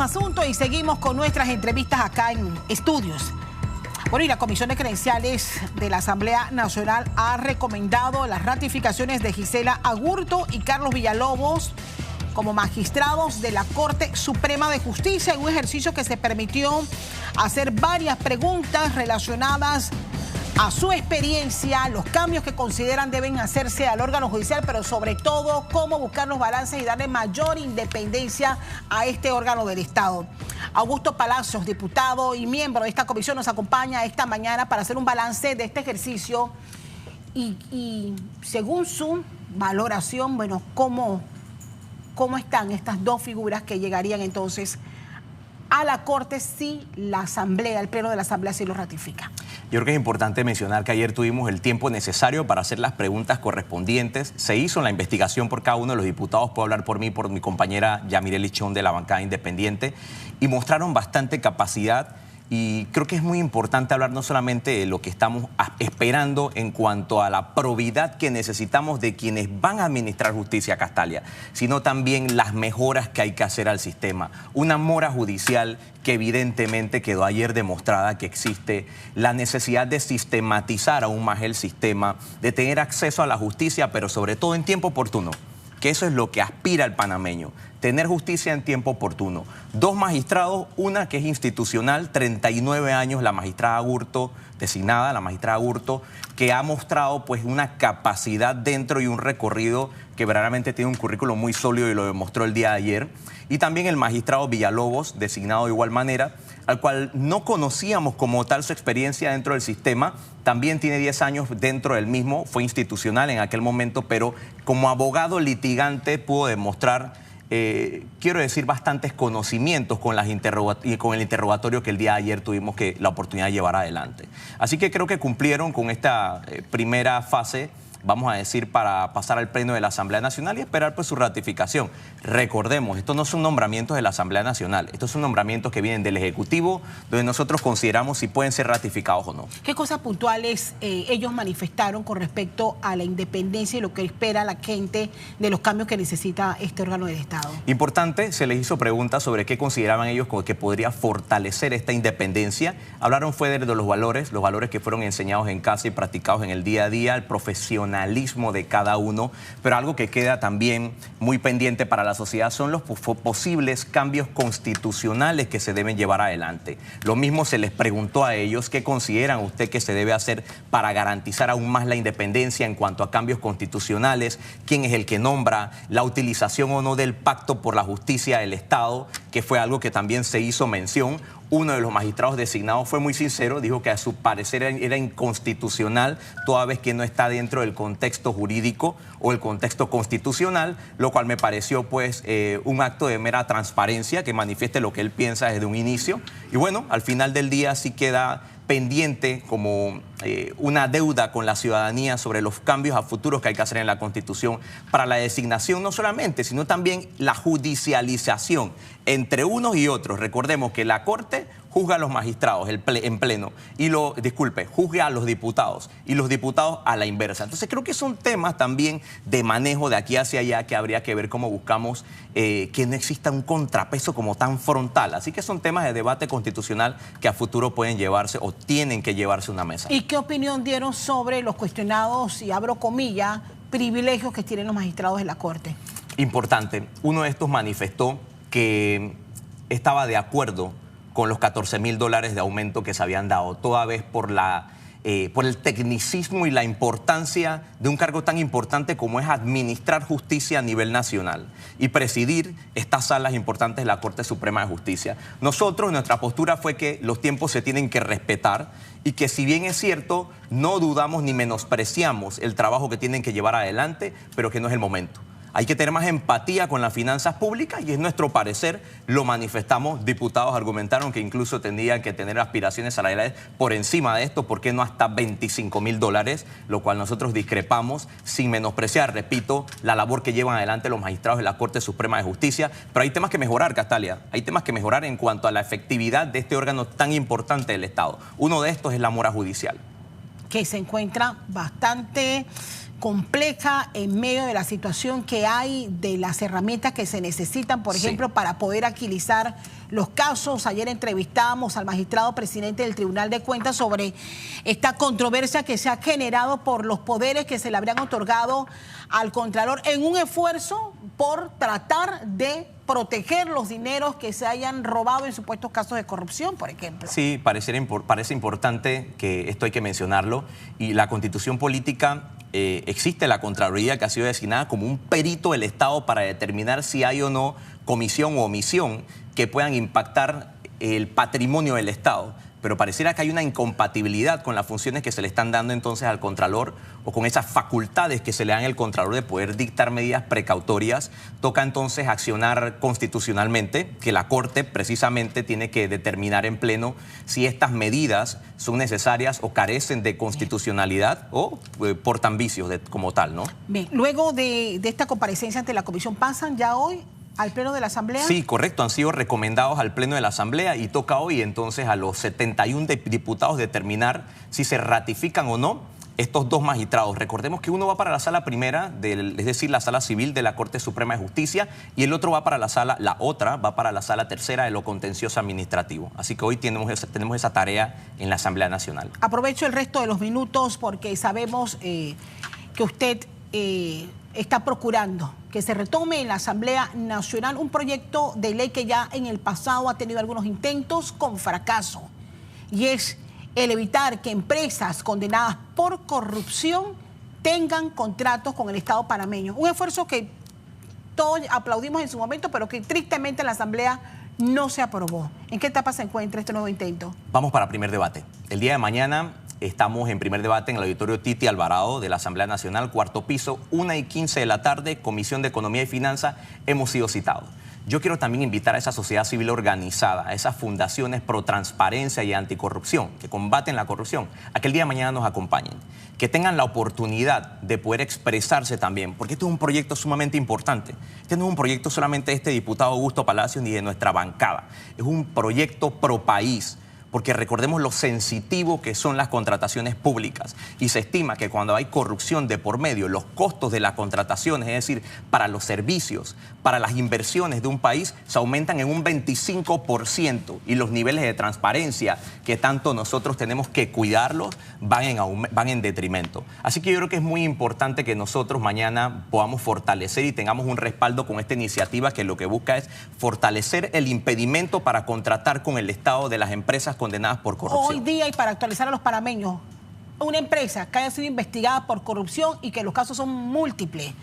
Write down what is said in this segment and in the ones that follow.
asuntos y seguimos con nuestras entrevistas acá en estudios. Bueno, y la Comisión de Credenciales de la Asamblea Nacional ha recomendado las ratificaciones de Gisela Agurto y Carlos Villalobos como magistrados de la Corte Suprema de Justicia en un ejercicio que se permitió hacer varias preguntas relacionadas a su experiencia, los cambios que consideran deben hacerse al órgano judicial, pero sobre todo cómo buscar los balances y darle mayor independencia a este órgano del Estado. Augusto Palacios, diputado y miembro de esta comisión, nos acompaña esta mañana para hacer un balance de este ejercicio y según su valoración, bueno, ¿cómo están estas dos figuras que llegarían entonces a la Corte si la Asamblea, el Pleno de la Asamblea sí lo ratifica? Yo creo que es importante mencionar que ayer tuvimos el tiempo necesario para hacer las preguntas correspondientes. Se hizo la investigación por cada uno de los diputados, puedo hablar por mí, por mi compañera Yamirel Lichón de la bancada independiente, y mostraron bastante capacidad. Y creo que es muy importante hablar no solamente de lo que estamos esperando en cuanto a la probidad que necesitamos de quienes van a administrar justicia, Castalia, sino también las mejoras que hay que hacer al sistema. Una mora judicial que evidentemente quedó ayer demostrada que existe, la necesidad de sistematizar aún más el sistema, de tener acceso a la justicia, pero sobre todo en tiempo oportuno, que eso es lo que aspira el panameño, tener justicia en tiempo oportuno. Dos magistrados, una que es institucional, 39 años, la magistrada Agurto, designada, la magistrada Agurto, que ha mostrado pues una capacidad dentro y un recorrido que verdaderamente tiene un currículo muy sólido y lo demostró el día de ayer. Y también el magistrado Villalobos, designado de igual manera, al cual no conocíamos como tal su experiencia dentro del sistema, también tiene 10 años dentro del mismo, fue institucional en aquel momento, pero como abogado litigante pudo demostrar, quiero decir, bastantes conocimientos con el interrogatorio que el día de ayer tuvimos la oportunidad de llevar adelante. Así que creo que cumplieron con esta primera fase, vamos a decir, para pasar al Pleno de la Asamblea Nacional y esperar pues su ratificación. Recordemos, estos no son nombramientos de la Asamblea Nacional, estos son nombramientos que vienen del Ejecutivo, donde nosotros consideramos si pueden ser ratificados o no. ¿Qué cosas puntuales ellos manifestaron con respecto a la independencia y lo que espera la gente de los cambios que necesita este órgano del Estado? Importante, se les hizo preguntas sobre qué consideraban ellos que podría fortalecer esta independencia. Hablaron fue de los valores que fueron enseñados en casa y practicados en el día a día, el profesionalismo de cada uno, pero algo que queda también muy pendiente para la sociedad son los posibles cambios constitucionales que se deben llevar adelante. Lo mismo se les preguntó a ellos, ¿qué consideran usted que se debe hacer para garantizar aún más la independencia en cuanto a cambios constitucionales? ¿Quién es el que nombra? La utilización o no del pacto por la justicia del Estado, que fue algo que también se hizo mención. Uno de los magistrados designados fue muy sincero, dijo que a su parecer era inconstitucional, toda vez que no está dentro del contexto jurídico o el contexto constitucional, lo cual me pareció pues un acto de mera transparencia que manifieste lo que él piensa desde un inicio. Y bueno, al final del día sí queda pendiente como una deuda con la ciudadanía sobre los cambios a futuros que hay que hacer en la Constitución para la designación no solamente, sino también la judicialización entre unos y otros. Recordemos que la Corte juzga a los magistrados en pleno y juzga a los diputados y los diputados a la inversa. Entonces creo que son temas también de manejo de aquí hacia allá que habría que ver cómo buscamos que no exista un contrapeso como tan frontal. Así que son temas de debate constitucional que a futuro pueden llevarse o tienen que llevarse a una mesa. ¿Y qué opinión dieron sobre los cuestionados, y abro comillas, privilegios que tienen los magistrados de la Corte? Importante. Uno de estos manifestó que estaba de acuerdo con los $14.000 de aumento que se habían dado, toda vez por el tecnicismo y la importancia de un cargo tan importante como es administrar justicia a nivel nacional y presidir estas salas importantes de la Corte Suprema de Justicia. Nosotros, nuestra postura fue que los tiempos se tienen que respetar y que si bien es cierto, no dudamos ni menospreciamos el trabajo que tienen que llevar adelante, pero que no es el momento. Hay que tener más empatía con las finanzas públicas y es nuestro parecer, lo manifestamos. Diputados argumentaron que incluso tendrían que tener aspiraciones salariales por encima de esto, ¿por qué no hasta $25.000? Lo cual nosotros discrepamos sin menospreciar, repito, la labor que llevan adelante los magistrados de la Corte Suprema de Justicia. Pero hay temas que mejorar, Castalia, hay temas que mejorar en cuanto a la efectividad de este órgano tan importante del Estado. Uno de estos es la mora judicial, que se encuentra bastante compleja en medio de la situación que hay, de las herramientas que se necesitan, por ejemplo, para poder agilizar los casos. Ayer entrevistamos al magistrado presidente del Tribunal de Cuentas sobre esta controversia que se ha generado por los poderes que se le habrían otorgado al Contralor en un esfuerzo por tratar de proteger los dineros que se hayan robado en supuestos casos de corrupción, por ejemplo. Sí, parece importante que esto hay que mencionarlo, y la Constitución política existe la Contraloría, que ha sido designada como un perito del Estado para determinar si hay o no comisión o omisión que puedan impactar el patrimonio del Estado. Pero pareciera que hay una incompatibilidad con las funciones que se le están dando entonces al Contralor, o con esas facultades que se le dan al Contralor de poder dictar medidas precautorias. Toca entonces accionar constitucionalmente, que la Corte precisamente tiene que determinar en pleno si estas medidas son necesarias o carecen de constitucionalidad o portan vicios como tal, ¿no? Bien, luego de esta comparecencia ante la Comisión, ¿pasan ya hoy al Pleno de la Asamblea? Sí, correcto, han sido recomendados al Pleno de la Asamblea y toca hoy entonces a los 71 diputados determinar si se ratifican o no estos dos magistrados. Recordemos que uno va para la sala primera, es decir, la sala civil de la Corte Suprema de Justicia, y el otro va para la otra va para la sala tercera de lo contencioso administrativo. Así que hoy tenemos esa tarea en la Asamblea Nacional. Aprovecho el resto de los minutos porque sabemos que usted está procurando que se retome en la Asamblea Nacional un proyecto de ley que ya en el pasado ha tenido algunos intentos con fracaso, y es el evitar que empresas condenadas por corrupción tengan contratos con el Estado panameño. Un esfuerzo que todos aplaudimos en su momento, pero que tristemente en la Asamblea no se aprobó. ¿En qué etapa se encuentra este nuevo intento? Vamos para primer debate. El día de mañana estamos en primer debate en el auditorio Titi Alvarado de la Asamblea Nacional, cuarto piso, 1:15 de la tarde, Comisión de Economía y Finanzas. Hemos sido citados. Yo quiero también invitar a esa sociedad civil organizada, a esas fundaciones pro transparencia y anticorrupción, que combaten la corrupción, a que el día de mañana nos acompañen, que tengan la oportunidad de poder expresarse también, porque este es un proyecto sumamente importante. Este no es un proyecto solamente de este diputado Augusto Palacios ni de nuestra bancada, es un proyecto pro país, porque recordemos lo sensitivo que son las contrataciones públicas, y se estima que cuando hay corrupción de por medio, los costos de las contrataciones, es decir, para los servicios, para las inversiones de un país, se aumentan en un 25%, y los niveles de transparencia que tanto nosotros tenemos que cuidarlos van en detrimento. Así que yo creo que es muy importante que nosotros mañana podamos fortalecer y tengamos un respaldo con esta iniciativa, que lo que busca es fortalecer el impedimento para contratar con el Estado de las empresas condenadas por corrupción. Hoy día, y para actualizar a los panameños, una empresa que haya sido investigada por corrupción y que los casos son múltiples,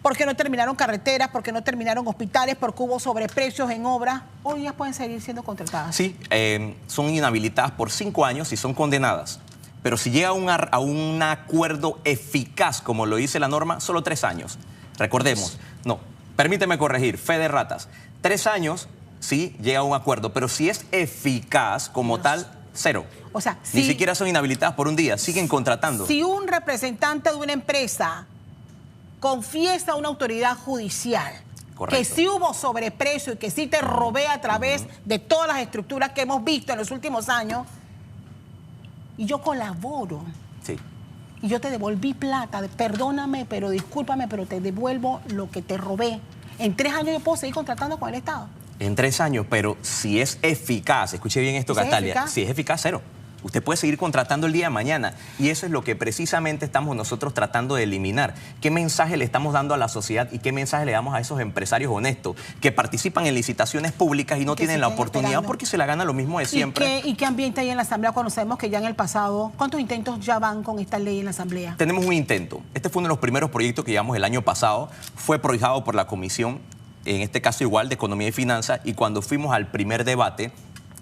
porque no terminaron carreteras, porque no terminaron hospitales, porque hubo sobreprecios en obras, hoy ya pueden seguir siendo contratadas. Sí, son inhabilitadas por 5 años y son condenadas. Pero si llega a un acuerdo eficaz, como lo dice la norma, solo 3 años. Recordemos, no, permíteme corregir, fe de ratas, 3 años. Sí, llega a un acuerdo, pero si es eficaz como tal, 0. O sea, ni siquiera son inhabilitadas por un día, siguen contratando. Si un representante de una empresa confiesa a una autoridad judicial que sí hubo sobreprecio y que sí te robé a través de todas las estructuras que hemos visto en los últimos años, y yo colaboro, sí, y yo te devolví plata, perdóname, pero discúlpame, pero te devuelvo lo que te robé, en 3 años yo puedo seguir contratando con el Estado. En 3 años, pero si es eficaz, escuche bien esto, Castalia, si es eficaz, 0. Usted puede seguir contratando el día de mañana, y eso es lo que precisamente estamos nosotros tratando de eliminar. ¿Qué mensaje le estamos dando a la sociedad y qué mensaje le damos a esos empresarios honestos que participan en licitaciones públicas y no tienen la oportunidad porque se la gana lo mismo de siempre? ¿Y qué ambiente hay en la Asamblea cuando sabemos que ya en el pasado, cuántos intentos ya van con esta ley en la Asamblea? Tenemos un intento. Este fue uno de los primeros proyectos que llevamos el año pasado, fue prohijado por la Comisión, en este caso igual, de Economía y Finanzas, y cuando fuimos al primer debate,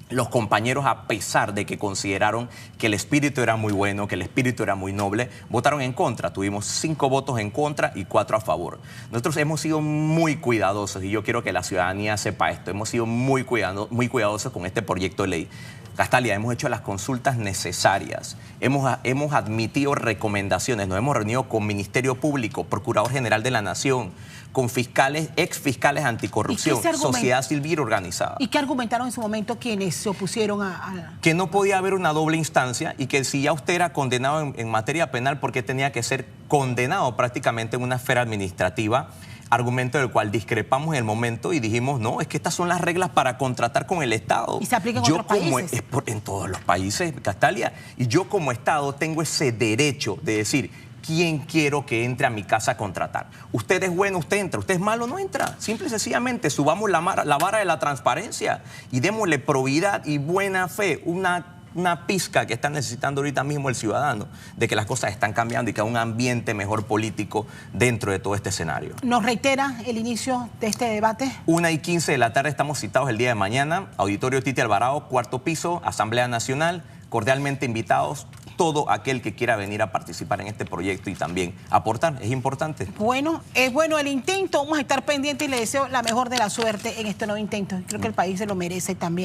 los compañeros, a pesar de que consideraron que el espíritu era muy bueno, que el espíritu era muy noble, votaron en contra. Tuvimos 5 votos en contra y 4 a favor. Nosotros hemos sido muy cuidadosos, y yo quiero que la ciudadanía sepa esto, hemos sido muy cuidadosos con este proyecto de ley. Castalia, hemos hecho las consultas necesarias, hemos admitido recomendaciones, nos hemos reunido con Ministerio Público, Procurador General de la Nación, con fiscales, exfiscales anticorrupción, sociedad civil organizada. ¿Y qué argumentaron en su momento quienes se opusieron a...? Que no podía haber una doble instancia, y que si ya usted era condenado en materia penal, ¿por qué tenía que ser condenado prácticamente en una esfera administrativa argumento del cual discrepamos en el momento y dijimos, no, es que estas son las reglas para contratar con el Estado. ¿Y se aplican en otros países? En todos los países, Castalia. Y yo como Estado tengo ese derecho de decir quién quiero que entre a mi casa a contratar. Usted es bueno, usted entra. Usted es malo, no entra. Simple y sencillamente subamos la vara de la transparencia y démosle probidad y buena fe, una pizca que está necesitando ahorita mismo el ciudadano, de que las cosas están cambiando y que hay un ambiente mejor político dentro de todo este escenario. ¿Nos reitera el inicio de este debate? 1:15 de la tarde estamos citados el día de mañana, Auditorio Titi Alvarado, 4º piso, Asamblea Nacional, cordialmente invitados todo aquel que quiera venir a participar en este proyecto y también aportar, es importante. Bueno, es bueno el intento, vamos a estar pendientes y le deseo la mejor de la suerte en este nuevo intento. Creo que el país se lo merece también.